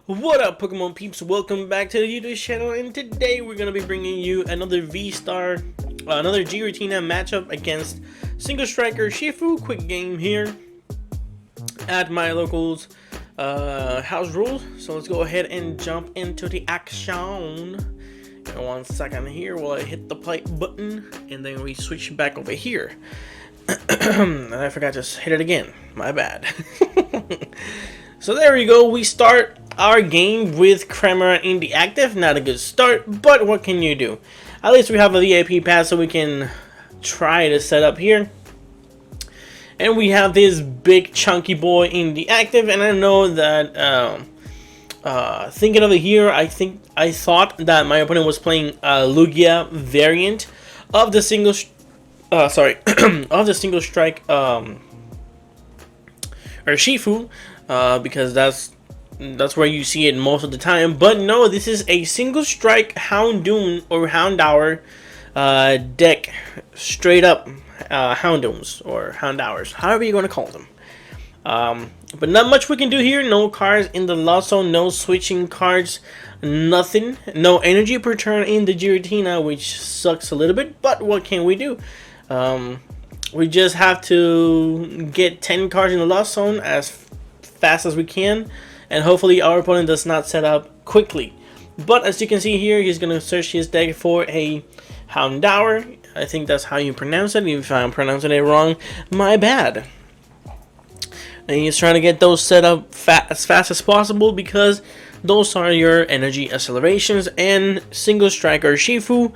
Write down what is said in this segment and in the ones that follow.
What up, Pokemon peeps? Welcome back to the YouTube channel, and today we're gonna be bringing you another another Giratina matchup against Single Striker Urshifu. Quick game here at my locals house rules. So let's go ahead and jump into the action. In 1 second here while I hit the play button, and then we switch back over here. And I forgot to hit it again. My bad. So there we go. We start our game with Cremora in the active. Not a good start, but what can you do? At least we have a VIP pass, so we can try to set up here. And we have this big chunky boy in the active, and I know that thinking of it here, I thought that my opponent was playing Lugia variant of the single of the single strike Urshifu, because that's where you see it most of the time. But no, this is a single strike Houndoom or Houndour deck, straight up Houndooms or Houndours, however you're gonna call them. But not much we can do here. No cards in the lost zone, no switching cards, nothing. No energy per turn in the Giratina, which sucks a little bit, but what can we do? We just have to get 10 cards in the lost zone as fast as we can, and hopefully our opponent does not set up quickly. But as you can see here, he's going to search his deck for a Houndour. I think that's how you pronounce it. If I'm pronouncing it wrong, my bad. And he's trying to get those set up as fast as possible, because those are your energy accelerations, and Single Striker Urshifu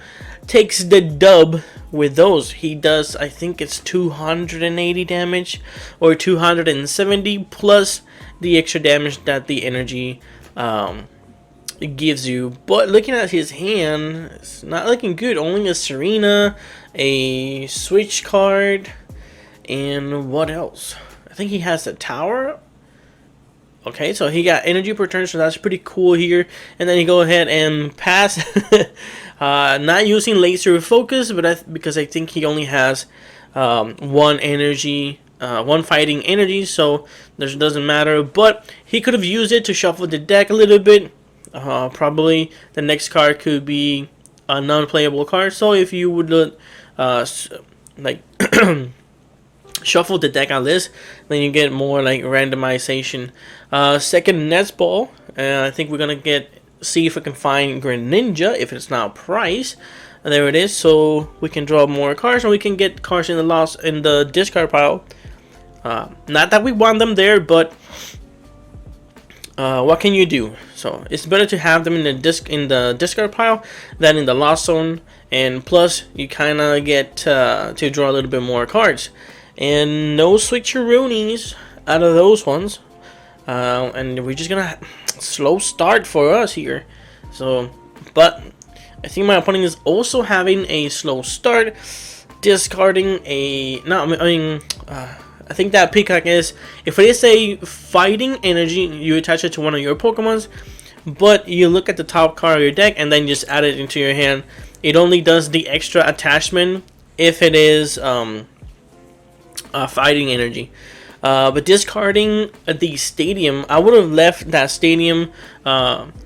takes the dub with those. He does, I think it's 280 damage or 270 plus the extra damage that the energy gives you. But looking at his hand, it's not looking good. Only a Serena, a switch card, and what else? I think he has a tower. Okay, so he got energy per turn, so that's pretty cool here. And then he go ahead and pass. Not using laser focus, but because I think he only has one fighting energy, so this doesn't matter. But he could have used it to shuffle the deck a little bit. Probably the next card could be a non-playable card. So if you would like shuffle the deck on this, then you get more like randomization. Second Nets Ball, I think we're gonna see if we can find Greninja if it's not price. And there it is. So we can draw more cards, and we can get cards in the discard pile. Not that we want them there, but what can you do? So it's better to have them in the discard pile than in the lost zone, and plus you kind of get to draw a little bit more cards. And no switcheroonies out of those ones. And we're just gonna slow start for us here. So, but I think my opponent is also having a slow start, discarding a I think that Peacock is, if it is a fighting energy, you attach it to one of your Pokemons, but you look at the top card of your deck and then just add it into your hand. It only does the extra attachment if it is fighting energy. But discarding the stadium, I would have left that stadium,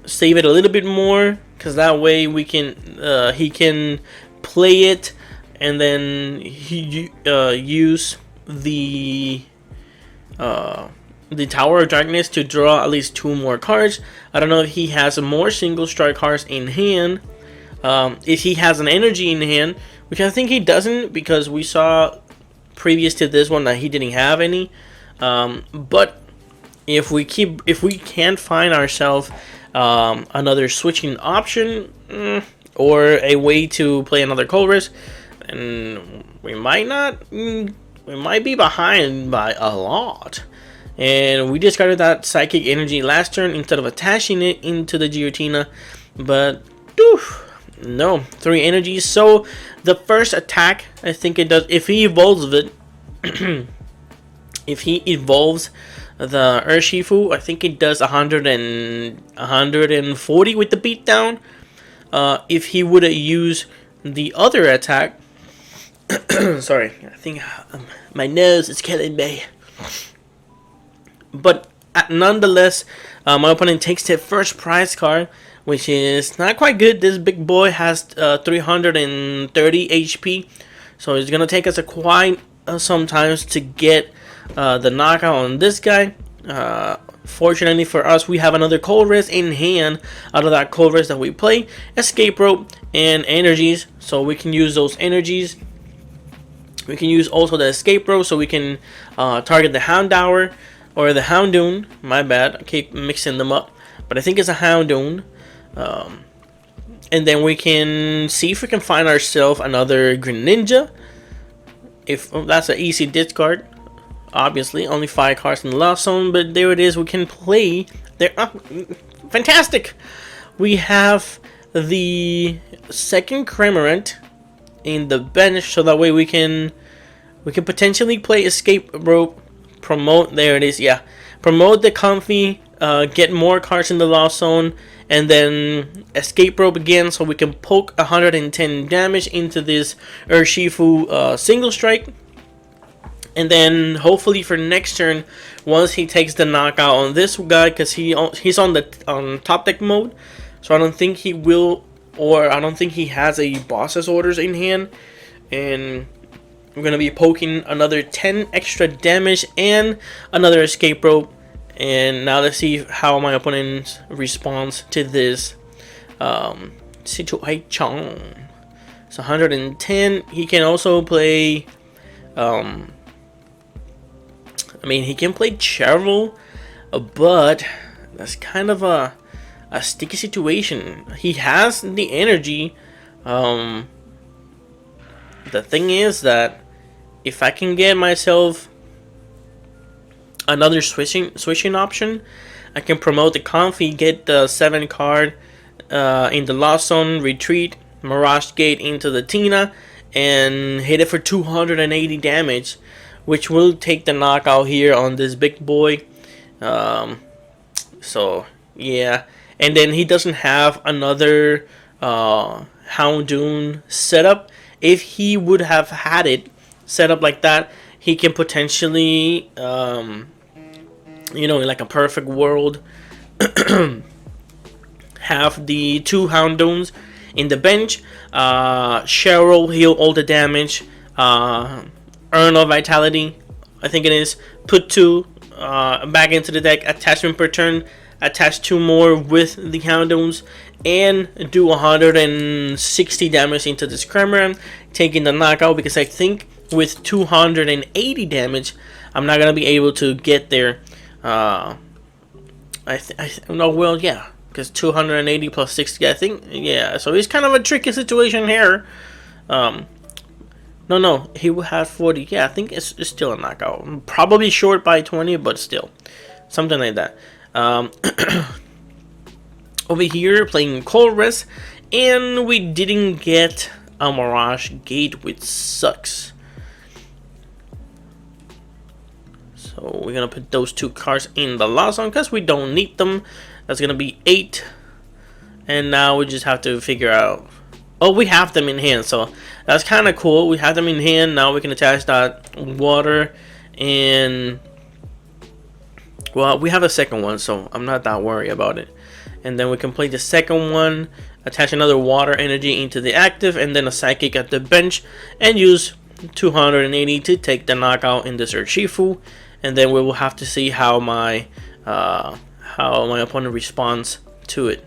save it a little bit more, because that way we can he can play it, and then he use the Tower of Darkness to draw at least 2 more cards. I don't know if he has more single strike cards in hand. If he has an energy in hand, which I think he doesn't, because we saw previous to this one that he didn't have any. But if we can't find ourselves another switching option, or a way to play another Colress, and we might be behind by a lot. And we discarded that psychic energy last turn instead of attaching it into the Giratina, but no, 3 energies. So the first attack, I think it does, if he evolves it, if he evolves the Urshifu, I think it does 140 with the beatdown. If he would use the other attack, sorry, I think my nose is killing me. But nonetheless, My opponent takes the first prize card, which is not quite good. This big boy has 330 HP, so it's gonna take us a quite sometimes to get the knockout on this guy. Fortunately for us, we have another cold rest in hand out of that cold rest that we play, escape rope and energies, so we can use those energies. We can use also the escape rope, so we can target the Houndour or the Houndoom. My bad, I keep mixing them up, but I think it's a Houndoom. And then we can see if we can find ourselves another Greninja. If that's an easy discard. Obviously, only 5 cards in the lost zone, but there it is. We can play there. Fantastic! We have the second Cramorant in the bench, so that way we can potentially play escape rope, promote. There it is. Yeah, promote the comfy, get more cards in the lost zone, and then escape rope again, so we can poke 110 damage into this Urshifu single strike. And then hopefully for next turn, once he takes the knockout on this guy, because he's on top deck mode, so I don't think he will, or I don't think he has a boss's orders in hand, and we're gonna be poking another 10 extra damage and another escape rope. And now let's see how my opponent responds to this situation. So 110. He can also play. I mean, he can play Cheryl, but that's kind of a sticky situation. He has the energy. The thing is that if I can get myself another switching option, I can promote the comfy, get the 7 card in the lost zone, retreat, Mirage Gate into the Tina, and hit it for 280 damage, which will take the knockout here on this big boy. So yeah, and then he doesn't have another Houndoom setup. If he would have had it set up like that, he can potentially, in like a perfect world, have the 2 Houndooms in the bench. Cheryl heal all the damage. Earn of Vitality, I think it is. Put 2 back into the deck. Attachment per turn. Attach 2 more with the Houndooms. And do 160 damage into this Cramorant, taking the knockout, because I think with 280 damage, I'm not going to be able to get there. Because 280 plus 60, I think, yeah. So it's kind of a tricky situation here. No, he will have 40. Yeah, I think it's still a knockout. Probably short by 20, but still. Something like that. Over here, playing Cold Rest. And we didn't get a Mirage Gate, which sucks. So we're going to put those 2 cards in the lost zone, because we don't need them. That's going to be 8. And now we just have to figure out... Oh, we have them in hand, so that's kind of cool. We have them in hand. Now we can attach that water, and well, we have a second one, so I'm not that worried about it. And then we can play the second one, attach another water energy into the active, and then a psychic at the bench, and use 280 to take the knockout in this Urshifu. And then we will have to see how my opponent responds to it.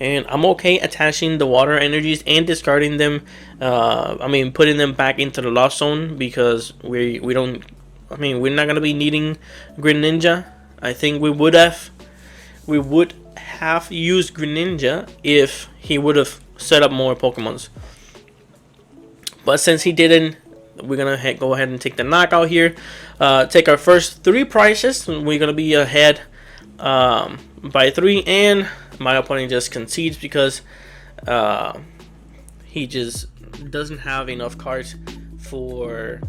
And I'm okay attaching the water energies and discarding them. Putting them back into the lost zone, because we're not gonna be needing Greninja. I think we would have used Greninja if he would have set up more Pokemons. But since he didn't, we're gonna go ahead and take the knockout here. Take our first 3 prizes. We're gonna be ahead by 3, and my opponent just concedes because he just doesn't have enough cards for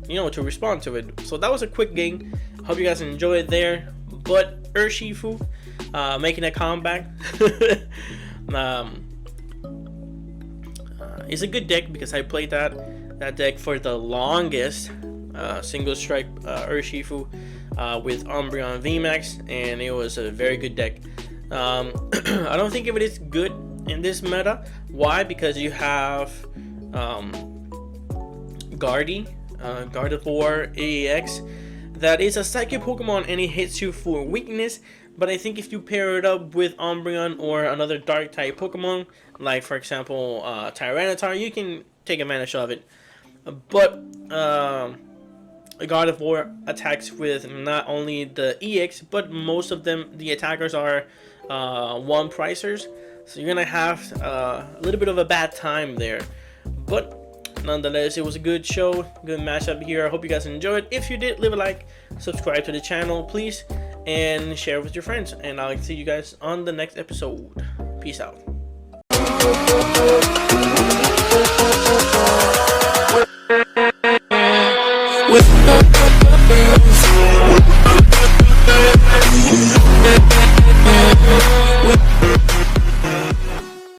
to respond to it. So that was a quick game. Hope you guys enjoyed there. But Urshifu making a comeback. It's a good deck, because I played that deck for the longest. Single strike Urshifu. with Umbreon VMAX, and it was a very good deck. I don't think it is good in this meta. Why? Because you have Gardevoir AEX, that is a Psychic Pokemon and it hits you for weakness. But I think if you pair it up with Umbreon or another Dark type Pokemon, like for example Tyranitar, you can take advantage of it. But Gardevoir attacks with not only the EX, but most of them, the attackers are one pricers. So you're gonna have a little bit of a bad time there. But nonetheless, it was a good show, good matchup here. I hope you guys enjoyed. If you did, leave a like, subscribe to the channel, please, and share with your friends. And I'll see you guys on the next episode. Peace out. With